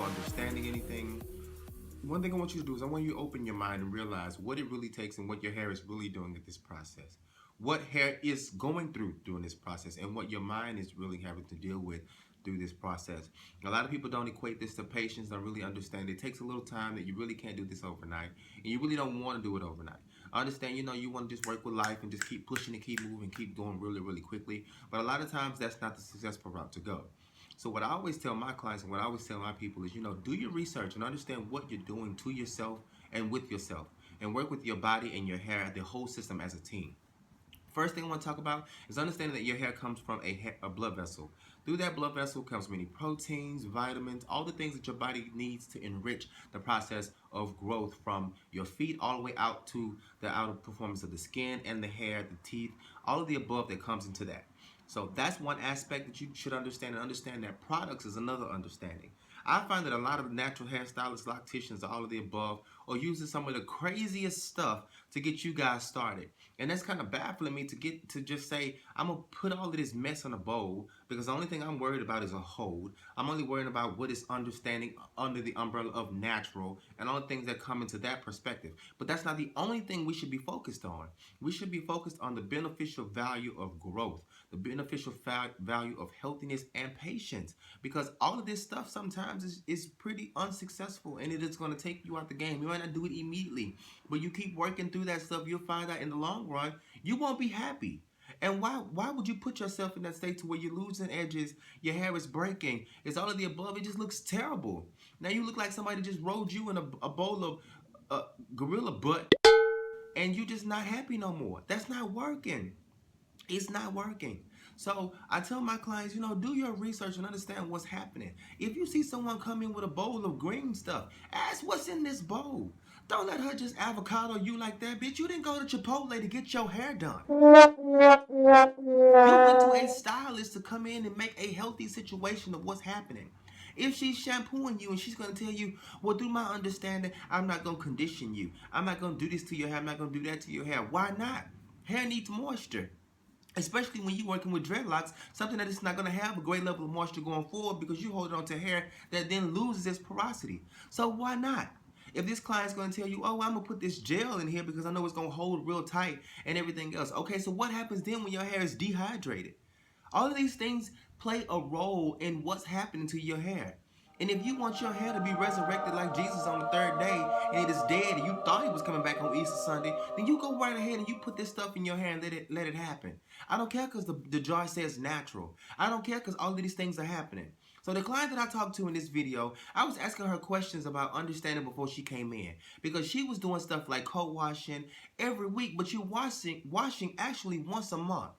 understanding anything, one thing I want you to do is I want you to open your mind and realize what it really takes and what your hair is really doing at this process. What hair is going through during this process and what your mind is really having to deal with through this process. A lot of people don't equate this to patience, don't really understand. It takes a little time that you really can't do this overnight and you really don't want to do it overnight. I understand, you want to just work with life and just keep pushing and keep moving, keep going really, really quickly. But a lot of times that's not the successful route to go. So what I always tell my clients and what I always tell my people is, do your research and understand what you're doing to yourself and with yourself, and work with your body and your hair, the whole system as a team. First thing I want to talk about is understanding that your hair comes from a blood vessel. Through that blood vessel comes many proteins, vitamins, all the things that your body needs to enrich the process of growth from your feet all the way out to the outer performance of the skin and the hair, the teeth, all of the above that comes into that. So that's one aspect that you should understand, and understand that products is another understanding. I find that a lot of natural hairstylists, locticians, all of the above, are using some of the craziest stuff to get you guys started. And that's kind of baffling me to get to just say, I'm going to put all of this mess in a bowl because the only thing I'm worried about is a hold. I'm only worried about what is understanding under the umbrella of natural and all the things that come into that perspective. But that's not the only thing we should be focused on. We should be focused on the beneficial value of growth, the beneficial value of healthiness and patience, because all of this stuff sometimes is pretty unsuccessful and it is going to take you out the game. You might not do it immediately, but you keep working through that stuff, you'll find out in the long run you won't be happy. And why would you put yourself in that state to where you're losing edges, your hair is breaking, it's all of the above, it just looks terrible. Now you look like somebody just rolled you in a bowl of gorilla butt and you just not happy no more. That's not working. It's not working. So I tell my clients, do your research and understand what's happening. If you see someone come in with a bowl of green stuff, ask what's in this bowl. Don't let her just avocado you like that, bitch. You didn't go to Chipotle to get your hair done. You went to a stylist to come in and make a healthy situation of what's happening. If she's shampooing you and she's going to tell you, well, through my understanding, I'm not going to condition you. I'm not going to do this to your hair. I'm not going to do that to your hair. Why not? Hair needs moisture. Especially when you're working with dreadlocks, something that is not going to have a great level of moisture going forward because you hold on to hair that then loses its porosity. So why not? If this client's going to tell you, oh, I'm going to put this gel in here because I know it's going to hold real tight and everything else. Okay, so what happens then when your hair is dehydrated? All of these things play a role in what's happening to your hair. And if you want your hair to be resurrected like Jesus on the third day and it is dead and you thought he was coming back on Easter Sunday, then you go right ahead and you put this stuff in your hair and let it happen. I don't care because the jar says natural. I don't care because all of these things are happening. So the client that I talked to in this video, I was asking her questions about understanding before she came in. Because she was doing stuff like co-washing every week, but you're washing actually once a month.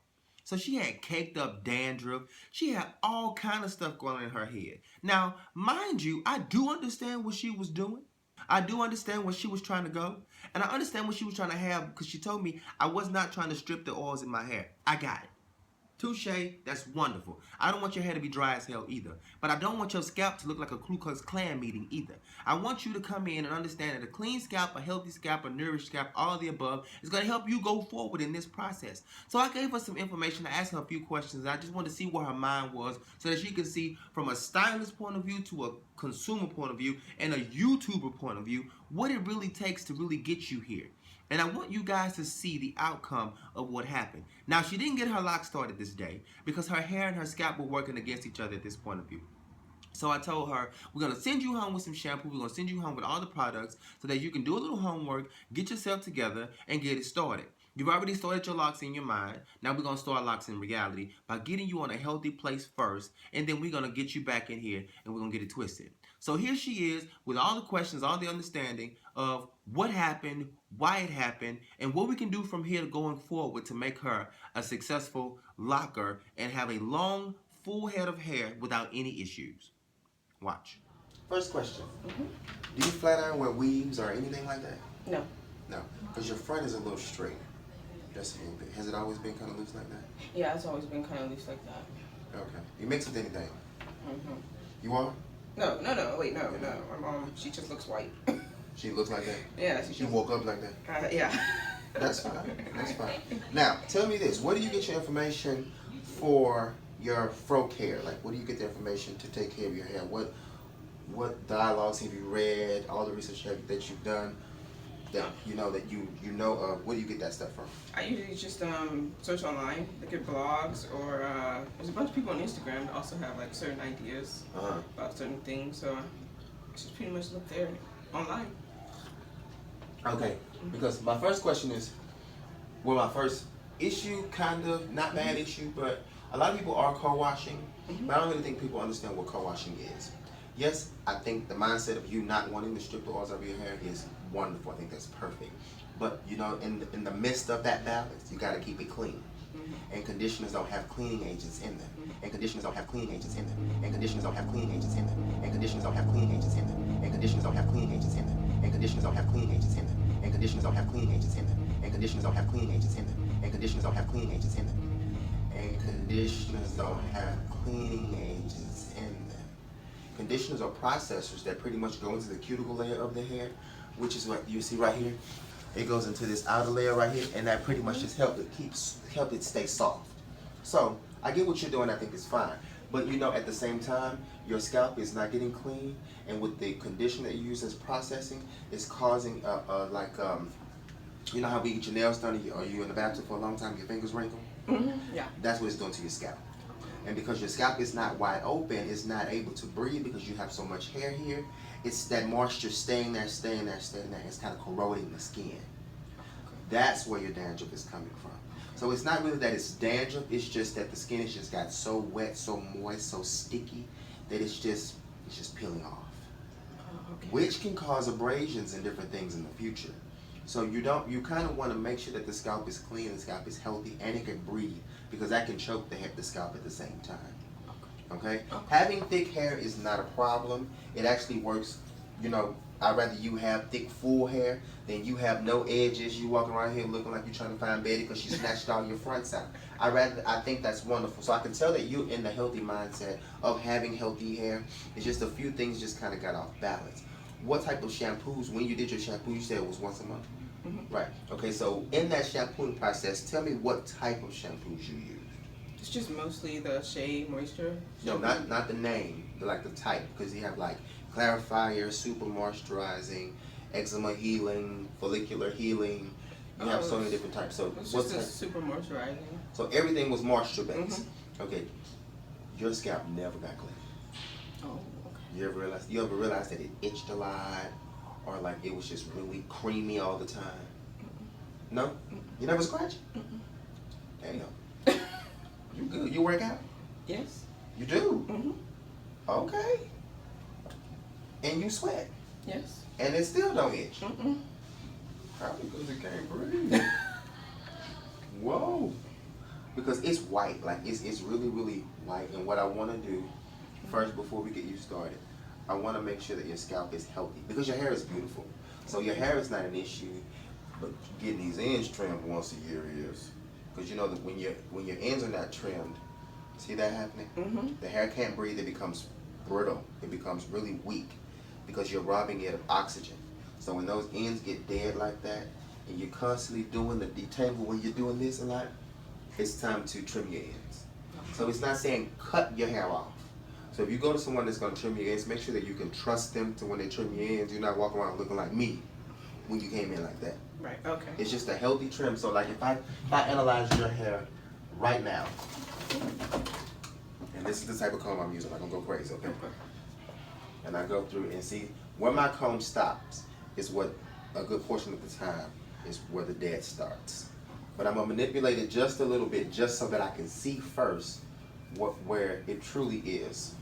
So she had caked up dandruff. She had all kind of stuff going on in her head. Now, mind you, I do understand what she was doing. I do understand where she was trying to go. And I understand what she was trying to have because she told me I was not trying to strip the oils in my hair. I got it. Touche, that's wonderful. I don't want your hair to be dry as hell either. But I don't want your scalp to look like a Ku Klux Klan meeting either. I want you to come in and understand that a clean scalp, a healthy scalp, a nourished scalp, all of the above is going to help you go forward in this process. So I gave her some information. I asked her a few questions. I just wanted to see where her mind was so that she could see from a stylist point of view to a consumer point of view and a YouTuber point of view what it really takes to really get you here. And I want you guys to see the outcome of what happened. Now, she didn't get her locks started this day because her hair and her scalp were working against each other at this point of view. So I told her, we're going to send you home with some shampoo. We're going to send you home with all the products so that you can do a little homework, get yourself together, and get it started. You've already started your locks in your mind. Now we're going to start locks in reality by getting you on a healthy place first, and then we're going to get you back in here, and we're going to get it twisted. So here she is with all the questions, all the understanding of what happened, why it happened, and what we can do from here going forward to make her a successful locker and have a long, full head of hair without any issues. Watch. First question. Do you flat iron wear weaves or anything like that? No. No, because your front is a little straight. Just a little bit. Has it always been kind of loose like that? Yeah, it's always been kind of loose like that. Okay. You mix with anything? Mm-hmm. You are? No. Wait, no. My mom, she just looks white. She looks like that? Yeah. She woke up like that? Yeah. That's fine. That's fine. Now, tell me this. Where do you get your information for your fro care? Like, where do you get the information to take care of your hair? what dialogues have you read? All the research that you've done, that that you know of. Where do you get that stuff from? I usually just search online, look at blogs, or there's a bunch of people on Instagram that also have like certain ideas about certain things. So I just pretty much look there online. Okay, because my first question is, well, my first issue, kind of, not bad issue, but a lot of people are co-washing, but I don't really think people understand what co-washing is. Yes, I think the mindset of you not wanting to strip the oils out of your hair is wonderful. I think that's perfect. But in the midst of that balance, you got to keep it clean. And conditioners don't have cleaning agents in them. And conditioners don't have cleaning agents in them. And conditioners don't have cleaning agents in them. And conditioners don't have cleaning agents in them. And conditioners don't have cleaning agents in them. And conditioners don't have cleaning agents in them. And conditioners don't have cleaning agents in them. And conditioners don't have cleaning agents in them. And conditioners don't have cleaning agents in them. And conditioners don't have cleaning agents in them. Conditioners are processors that pretty much go into the cuticle layer of the hair, which is what you see right here. It goes into this outer layer right here, and that pretty much just help it stay soft. So I get what you're doing. I think it's fine, but at the same time, your scalp is not getting clean, and with the conditioner that you use as processing, it's causing you know how we get your nails done, or you in the bathroom for a long time, your fingers wrinkle. Yeah. That's what it's doing to your scalp. And because your scalp is not wide open, it's not able to breathe because you have so much hair here. It's that moisture staying there. It's kind of corroding the skin. That's where your dandruff is coming from. So it's not really that it's dandruff, it's just that the skin has just got so wet, so moist, so sticky, that it's just peeling off. Okay. Which can cause abrasions and different things in the future. So you kind of want to make sure that the scalp is clean, the scalp is healthy, and it can breathe, because that can choke the scalp at the same time. Okay? Having thick hair is not a problem. It actually works. I'd rather you have thick, full hair than you have no edges. You walking around here looking like you're trying to find Betty because she snatched all your fronts out. I think that's wonderful. So I can tell that you're in the healthy mindset of having healthy hair. It's just a few things just kind of got off balance. What type of shampoos, when you did your shampoo, you said it was once a month? Right. Okay, so in that shampooing process, tell me what type of shampoos you use. It's just mostly the Shea Moisture. No, not the name, like the type, because you have like clarifier, super moisturizing, eczema healing, follicular healing. You have so many different types. So it's just a super moisturizing. So everything was moisture based. Okay. Your scalp never got clean. Oh, okay. You ever realized that it itched a lot, or like it was just really creamy all the time? No? You never scratch? Damn. You good? You work out? Yes. You do? Okay. And you sweat? Yes. And it still don't itch? Probably because it can't breathe. Whoa. Because it's white. Like it's really, really white. And what I want to do first, before we get you started, I want to make sure that your scalp is healthy, because your hair is beautiful. So your hair is not an issue, but getting these ends trimmed once a year is. Because you know that when your ends are not trimmed, see that happening? The hair can't breathe. It becomes brittle. It becomes really weak because you're robbing it of oxygen. So when those ends get dead like that, and you're constantly doing the detangle when you're doing this a lot, it's time to trim your ends. So it's not saying cut your hair off. So if you go to someone that's going to trim your ends, make sure that you can trust them to when they trim your ends. You're not walking around looking like me when you came in like that. Right, okay. It's just a healthy trim. So like if I analyze your hair right now, and this is the type of comb I'm using, I'm not going to go crazy, okay? And I go through and see where my comb stops is what a good portion of the time is where the dead starts. But I'm going to manipulate it just a little bit just so that I can see first where it truly is.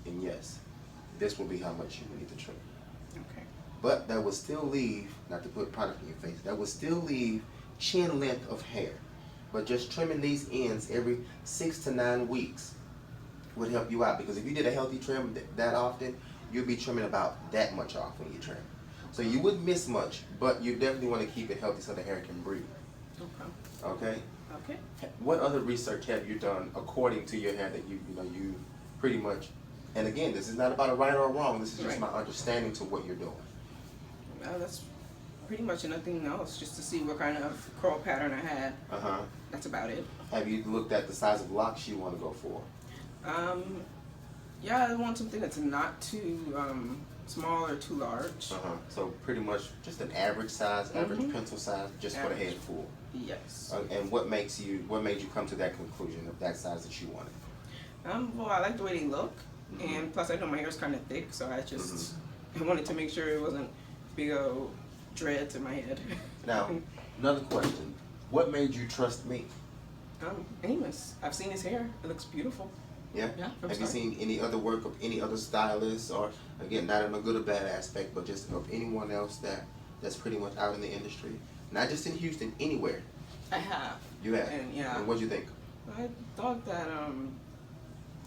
And yes, this will be how much you need to trim. Okay. But that will still leave, not to put product in your face, that will still leave chin length of hair. But just trimming these ends every 6 to 9 weeks would help you out, because if you did a healthy trim that often, you'll be trimming about that much off when you trim. So you wouldn't miss much, but you definitely want to keep it healthy so the hair can breathe. Okay? Okay. What other research have you done according to your hair that you pretty much, and again, this is not about a right or a wrong, this is just my understanding to what you're doing. Well, that's pretty much nothing else, just to see what kind of curl pattern I had. That's about it. Have you looked at the size of locks you want to go for? Yeah, I want something that's not too small or too large. So pretty much just an average size, average pencil size, just average. For the head full. Yes. And what made you come to that conclusion of that size that you wanted? Well, I like the way they look, and plus I know my hair's kind of thick, so I just I wanted to make sure it wasn't big old dreads in my head. Now, another question: what made you trust me? Amos. I've seen his hair. It looks beautiful. Yeah? Have you seen any other work of any other stylists, or again, not in a good or bad aspect, but just of anyone else that's pretty much out in the industry? Not just in Houston, anywhere. I have. You have? And yeah. And what'd you think? I thought that,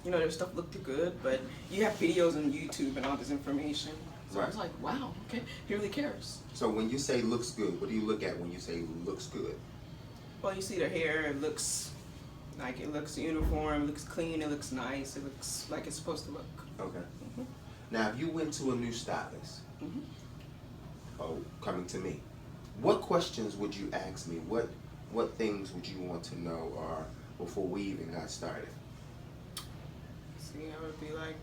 their stuff looked good, but you have videos on YouTube and all this information. So I was like, wow, okay, he really cares. So when you say looks good, what do you look at when you say looks good? Well, you see their hair, it looks uniform, it looks clean, it looks nice, it looks like it's supposed to look. Okay. Now, if you went to a new stylist, coming to me, what questions would you ask me? What things would you want to know, or before we even got started? See, I would be like,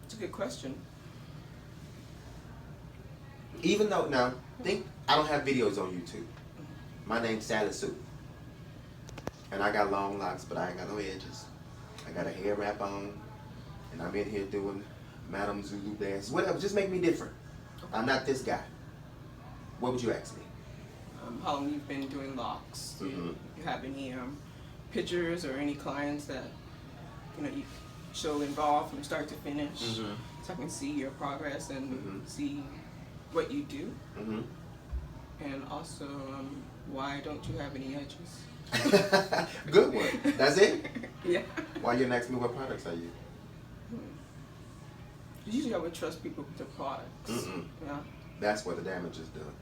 it's a good question. Even though, now, think I don't have videos on YouTube. My name's Sally Sue. And I got long locks, but I ain't got no edges. I got a hair wrap on, and I'm in here doing Madame Zulu dance. Whatever, just make me different. I'm not this guy. What would you ask me? How long you've been doing locks? Do you have any pictures or any clients that you show involved from start to finish, so I can see your progress and see what you do? And also, why don't you have any edges? Good one. That's it? Yeah. Why you didn't ask me what products I use? Usually I would trust people with their products. Yeah. That's where the damage is done.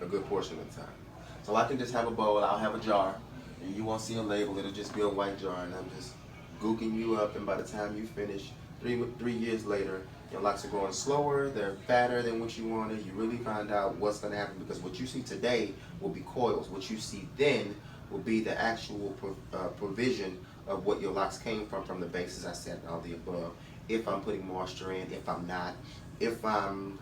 A good portion of the time. So I can just have a bowl, I'll have a jar, and you won't see a label, it'll just be a white jar, and I'm just gooking you up, and by the time you finish, 3 years later, your locks are growing slower, they're fatter than what you wanted. You really find out what's going to happen, because what you see today will be coils. What you see then will be the actual provision of what your locks came from the bases I said and all the above. If I'm putting moisture in, if I'm not, if I'm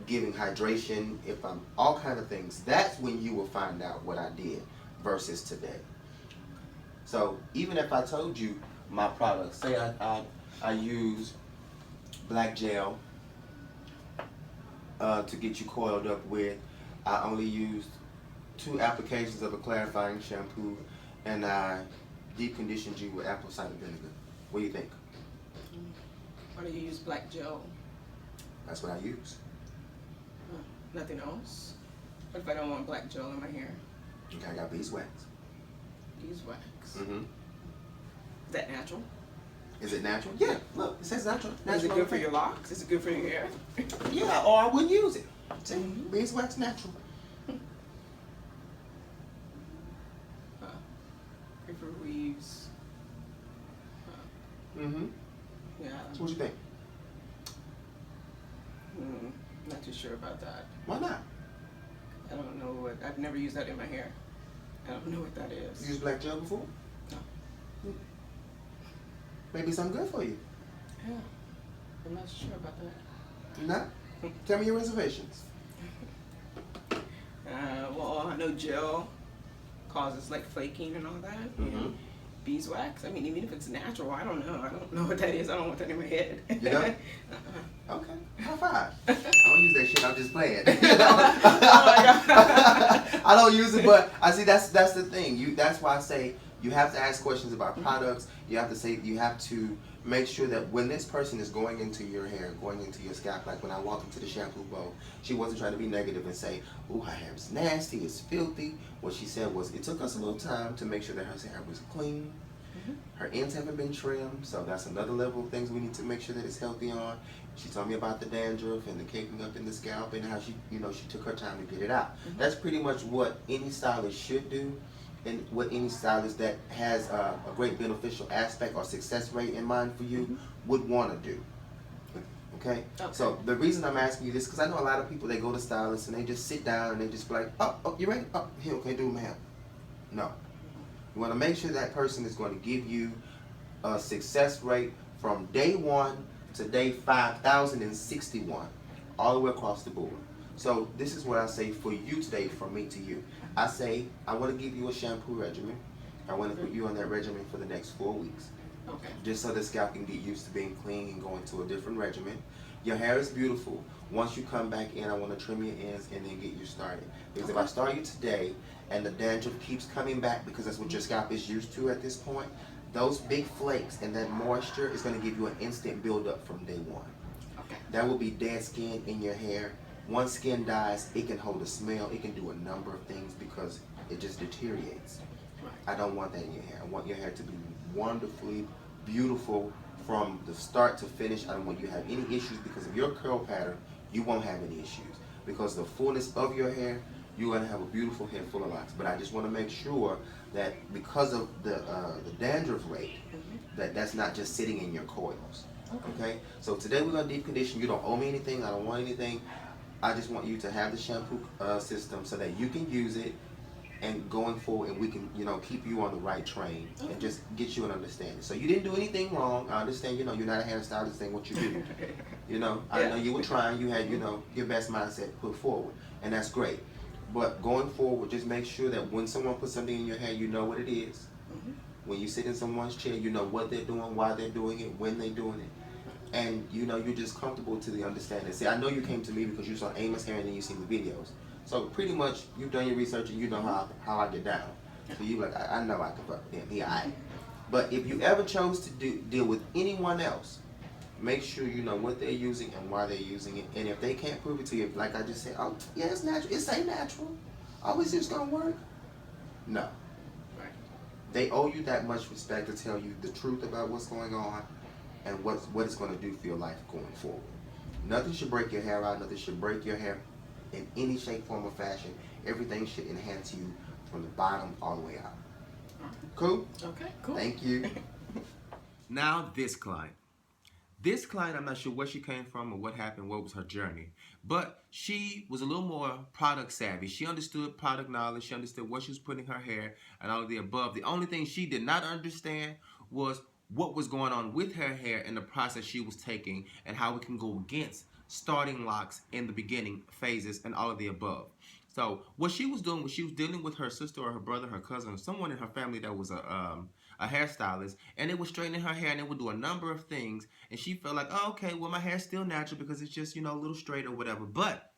giving hydration, if I'm all kind of things, that's when you will find out what I did versus today. So even if I told you my products, say I use black gel to get you coiled up with, I only used 2 applications of a clarifying shampoo, and I deep conditioned you with apple cider vinegar. What do you think? Why do you use black gel? That's what I use. Nothing else? What if I don't want black gel in my hair? Okay, I got beeswax. Beeswax? Is that natural? Is it natural? Yeah, look, it says natural. Is it good for your locks? Is it good for your hair? Yeah, or I wouldn't use it. See, beeswax natural. Prefer weaves. Yeah. So what you think? Not too sure about that. Why not? I don't know what. I've never used that in my hair. I don't know what that is. You used black gel before? No. Maybe something good for you. Yeah. I'm not sure about that. You not? Tell me your reservations. Well, I know gel causes like flaking and all that. Beeswax. I mean, even if it's natural, I don't know. I don't know what that is. I don't want that in my head. You know? Okay. High five. I don't use that shit. I'm just playing. Oh my God. I don't use it, but I see that's the thing. That's why I say you have to ask questions about products. You have to make sure that when this person is going into your hair, going into your scalp, like when I walked into the shampoo bowl, she wasn't trying to be negative and say, "Ooh, her hair is nasty, it's filthy." What she said was, it took us a little time to make sure that her hair was clean. Her ends haven't been trimmed, so that's another level of things we need to make sure that it's healthy on. She told me about the dandruff and the caking up in the scalp and how she took her time to get it out. That's pretty much what any stylist should do, and what any stylist that has a great beneficial aspect or success rate in mind for you would want to do. Okay? So the reason I'm asking you this, because I know a lot of people, they go to stylists and they just sit down and they just be like, oh, you ready? Oh, here, okay, do my hair. No. You want to make sure that person is going to give you a success rate from day 1 to day 5,061, all the way across the board. So this is what I say for you today, from me to you. I say, I want to give you a shampoo regimen. I want to put you on that regimen for the next 4 weeks. Okay. Just so the scalp can get used to being clean and going to a different regimen. Your hair is beautiful. Once you come back in, I want to trim your ends and then get you started. Because if I start you today and the dandruff keeps coming back, because that's what your scalp is used to at this point, those big flakes and that moisture is going to give you an instant buildup from day 1. Okay. That will be dead skin in your hair. Once skin dies, it can hold a smell. It can do a number of things because it just deteriorates. Right. I don't want that in your hair. I want your hair to be wonderfully beautiful from the start to finish. I don't want you to have any issues because of your curl pattern. You won't have any issues because the fullness of your hair, you're going to have a beautiful head full of locks. But I just want to make sure that because of the dandruff rate, that's not just sitting in your coils. Okay? So today we're going to deep condition. You don't owe me anything. I don't want anything. I just want you to have the shampoo system so that you can use it, and going forward, and we can, keep you on the right train and just get you an understanding. So you didn't do anything wrong. I understand, you're not a hairstylist, saying what you do. I know you were trying. You had, your best mindset put forward, and that's great. But going forward, just make sure that when someone puts something in your hair, you know what it is. When you sit in someone's chair, you know what they're doing, why they're doing it, when they're doing it. And, you're just comfortable to the understanding. See, I know you came to me because you saw Amos hair and then you seen the videos. So pretty much you've done your research and you know how I get down. So you like, I know I can fuck with him. He alright. But if you ever chose to deal with anyone else, make sure you know what they're using and why they're using it. And if they can't prove it to you, like I just said, oh yeah, it's natural. It's ain't natural. Oh, is this gonna work? No. Right. They owe you that much respect to tell you the truth about what's going on and what it's gonna do for your life going forward. Nothing should break your hair out. Nothing should break your hair in any shape, form, or fashion. Everything should enhance you from the bottom all the way out. Cool? Okay, cool. Thank you. Now this client. This client, I'm not sure where she came from or what happened, what was her journey. But she was a little more product savvy. She understood product knowledge. She understood what she was putting in her hair and all of the above. The only thing she did not understand was what was going on with her hair and the process she was taking and how we can go against starting locks in the beginning phases and all of the above. So what she was doing was she was dealing with her sister or her brother, her cousin, or someone in her family that was a hairstylist, and it was straightening her hair and it would do a number of things, and she felt like, oh, okay, well, my hair's still natural because it's just, a little straight or whatever, but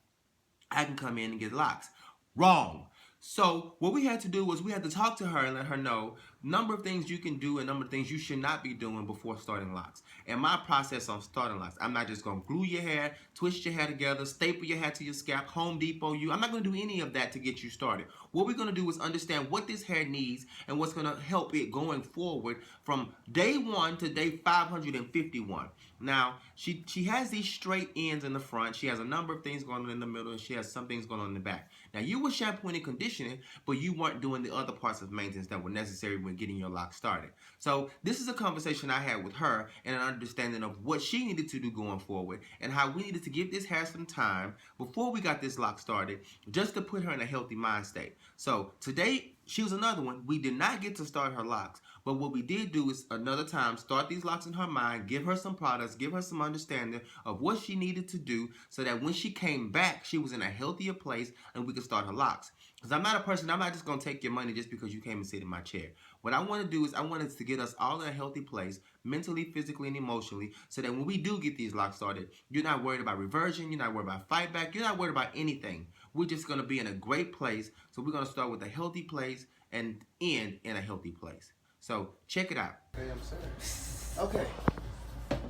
I can come in and get locks. Wrong. So what we had to do was we had to talk to her and let her know number of things you can do and number of things you should not be doing before starting locks. And my process on starting locks, I'm not just going to glue your hair, twist your hair together, staple your hair to your scalp, Home Depot you. I'm not going to do any of that to get you started. What we're going to do is understand what this hair needs and what's going to help it going forward from day 1 to day 551. Now, she has these straight ends in the front. She has a number of things going on in the middle, and she has some things going on in the back. Now, you were shampooing and conditioning, but you weren't doing the other parts of maintenance that were necessary when getting your lock started. So this is a conversation I had with her and an understanding of what she needed to do going forward and how we needed to give this hair some time before we got this lock started just to put her in a healthy mind state. So today, she was another one. We did not get to start her locks, but what we did do is another time start these locks in her mind, give her some products, give her some understanding of what she needed to do so that when she came back, she was in a healthier place and we could start her locks. Because I'm not just going to take your money just because you came and sit in my chair. What I want to do is I want us to get us all in a healthy place, mentally, physically, and emotionally, so that when we do get these locks started, you're not worried about reversion, you're not worried about fight back, you're not worried about anything. We're just going to be in a great place. So we're going to start with a healthy place and end in a healthy place. So check it out. Okay, I'm sorry. Okay.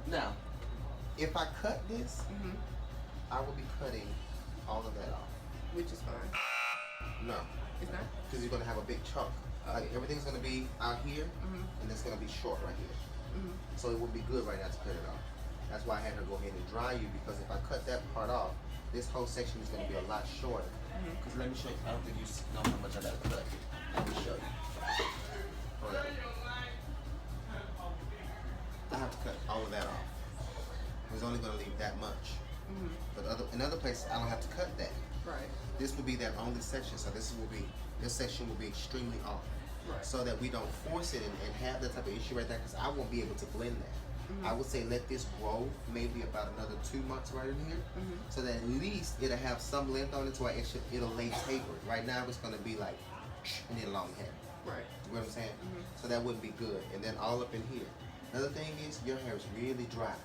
Now, if I cut this, I will be cutting all of that off. Which is fine. No. It's not? Because you're going to have a big chunk. Like everything's going to be out here, and it's going to be short right here. So it would be good right now to cut it off. That's why I had her go ahead and dry you, because if I cut that part off, this whole section is going to be a lot shorter. Because let me show you. I don't think you know how much I got to cut. Let me show you. Hold on. I have to cut all of that off. It's only going to leave that much. But in other places, I don't have to cut that. Right. This will be that only section, so this section will be extremely off. Right. so that we don't force it and have that type of issue right there, because I won't be able to blend that. I would say let this grow maybe about another 2 months right in here, so that at least it'll have some length on it, so it'll lay tapered. Right now it's gonna be like and then long hair. Right. You know what I'm saying? So that wouldn't be good. And then all up in here. Another thing is your hair is really dry.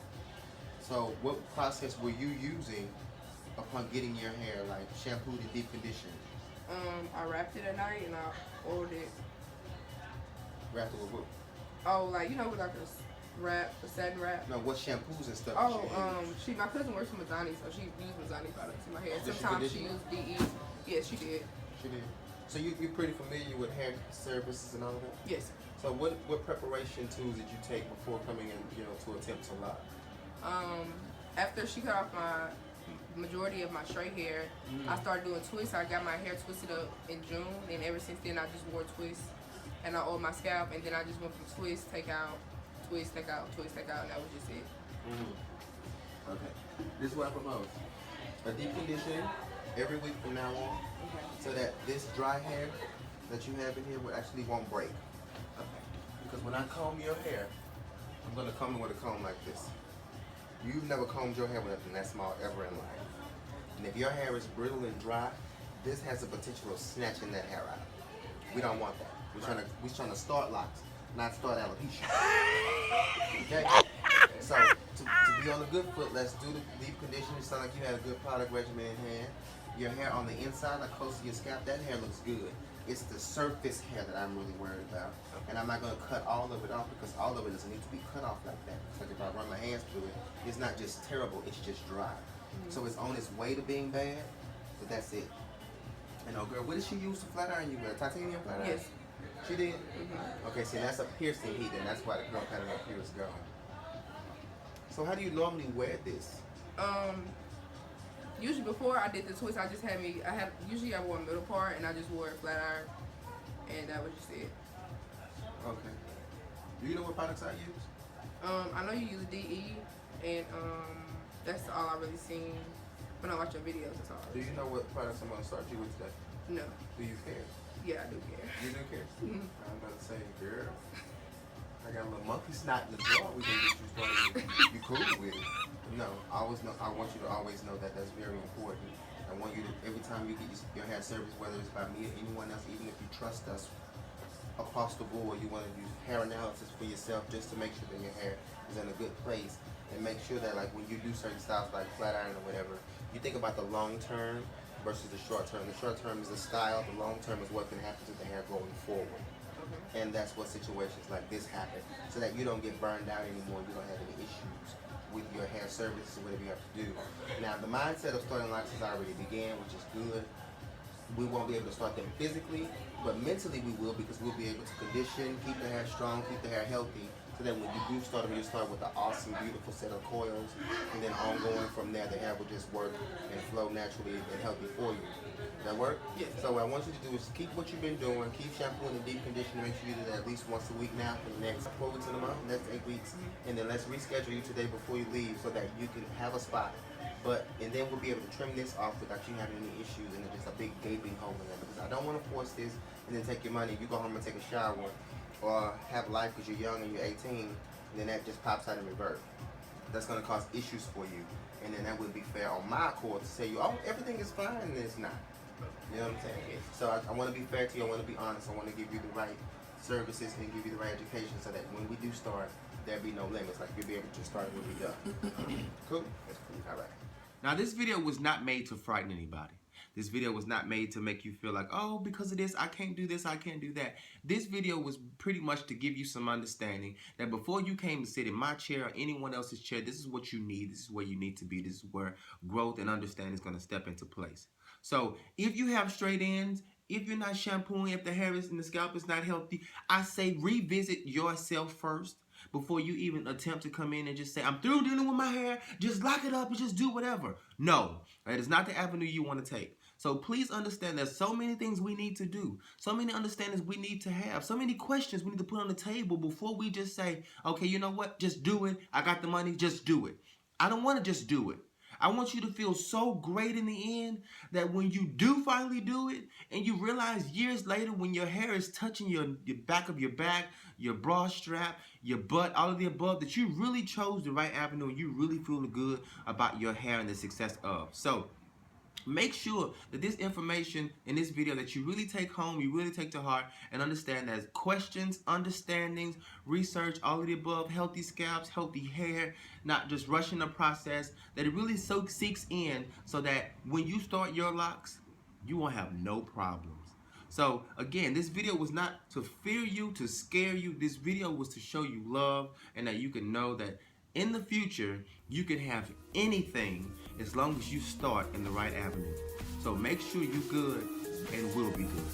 So what process were you using upon getting your hair like shampooed and deep conditioned? I wrapped it at night and I oiled it. Wrapped it with what? Oh, like with like a satin wrap. No, what shampoos and stuff? Oh, my cousin works for Mazzani, so she used Mazzani products in my hair. Did she Sometimes she condition used DE. Yes, she did. She did. So you're pretty familiar with hair services and all of that? Yes. So what preparation tools did you take before coming in, to attempt to lock? After she cut off my majority of my straight hair, I started doing twists. I got my hair twisted up in June, and ever since then I just wore twists, and I oiled my scalp, and then I just went from twist, take out, twist, take out, twist, take out, and that was just it. Okay. This is what I propose. A deep conditioning every week from now on, so that this dry hair that you have in here actually won't break. Okay. Because when I comb your hair, I'm gonna comb it with a comb like this. You've never combed your hair with nothing that small ever in life. And if your hair is brittle and dry, this has the potential of snatching that hair out. We don't want that. We're trying to start locks, not start alopecia. Okay? So to be on a good foot, let's do the deep conditioning. It sounds like you had a good product regimen in hand. Your hair on the inside, like close to your scalp, that hair looks good. It's the surface hair that I'm really worried about. And I'm not going to cut all of it off, because all of it doesn't need to be cut off like that. It's like if I run my hands through it, it's not just terrible, it's just dry. So it's on its way to being bad, but that's it. And oh girl, what did she use to flat iron you with? A titanium flat iron? Yes. She did? Okay, see, that's a piercing heat, and that's why the girl pattern up here is gone. So how do you normally wear this? Usually before I did the twist, usually I wore a middle part, and I just wore a flat iron, and that was just it. Okay. Do you know what products I use? I know you use DE, and that's all I really seen when I watch your videos. That's all. Do you know what products I'm going to start you with today? No. Do you care? Yeah, I do care. You do care? I'm about to say, girl, I got a little monkey snot in the drawer. We can get you started. You cool with it? No, I want you to always know that that's very important. I want you to, every time you get your hair service, whether it's by me or anyone else, even if you trust us across the board, you want to do hair analysis for yourself just to make sure that your hair is in a good place, and make sure that, like, when you do certain styles like flat iron or whatever, you think about the long term versus the short term. The short term is the style, the long term is what can happen to the hair going forward. And that's what situations like this happen, so that you don't get burned out anymore, you don't have any issues with your hair services or whatever you have to do. Now, the mindset of starting locks has already began, which is good. We won't be able to start them physically, but mentally we will, because we'll be able to condition, keep the hair strong, keep the hair healthy, so that when you do start them, you start with an awesome, beautiful set of coils, and then ongoing from there, the hair will just work and flow naturally and healthy for you. Does that work? Yes. So what I want you to do is keep what you've been doing, keep shampooing and deep conditioning, make sure you do that at least once a week now for the next 4 weeks in a month, next 8 weeks, and then let's reschedule you today before you leave so that you can have a spot. And then we'll be able to trim this off without you having any issues and just a big gaping hole in there, because I don't want to force this and then take your money. You go home and take a shower or have life because you're young and you're 18, and then that just pops out in reverse. That's going to cause issues for you, and then that wouldn't be fair on my court to say everything is fine, and it's not. You know what I'm saying? So I want to be fair to you. I want to be honest. I want to give you the right services and give you the right education, so that when we do start, there'll be no limits. Like, you'll be able to just start when we're done. Cool? That's cool. All right. Now, this video was not made to frighten anybody. This video was not made to make you feel like, oh, because of this, I can't do this, I can't do that. This video was pretty much to give you some understanding that before you came to sit in my chair or anyone else's chair, this is what you need. This is where you need to be. This is where growth and understanding is going to step into place. So if you have straight ends, if you're not shampooing, if the hair is and the scalp is not healthy, I say revisit yourself first before you even attempt to come in and just say, I'm through dealing with my hair, just lock it up and just do whatever. No, that is not the avenue you want to take. So please understand there's so many things we need to do, so many understandings we need to have, so many questions we need to put on the table before we just say, okay, you know what, just do it. I got the money, just do it. I don't want to just do it. I want you to feel so great in the end that when you do finally do it and you realize years later when your hair is touching your back of your back, your bra strap, your butt, all of the above, that you really chose the right avenue and you really feel good about your hair and the success of. So make sure that this information in this video that you really take home, you really take to heart, and understand that questions, understandings, research, all of the above, healthy scalps, healthy hair, not just rushing the process, that it really seeks in so that when you start your locks, you won't have no problems. So again, this video was not to fear you, to scare you. This video was to show you love and that you can know that in the future, you can have anything as long as you start in the right avenue. So make sure you're good and will be good.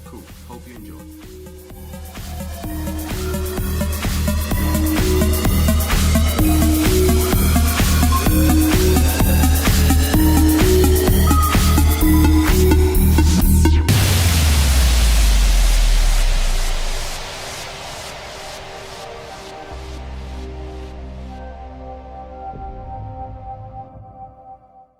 Cool. Hope you enjoy.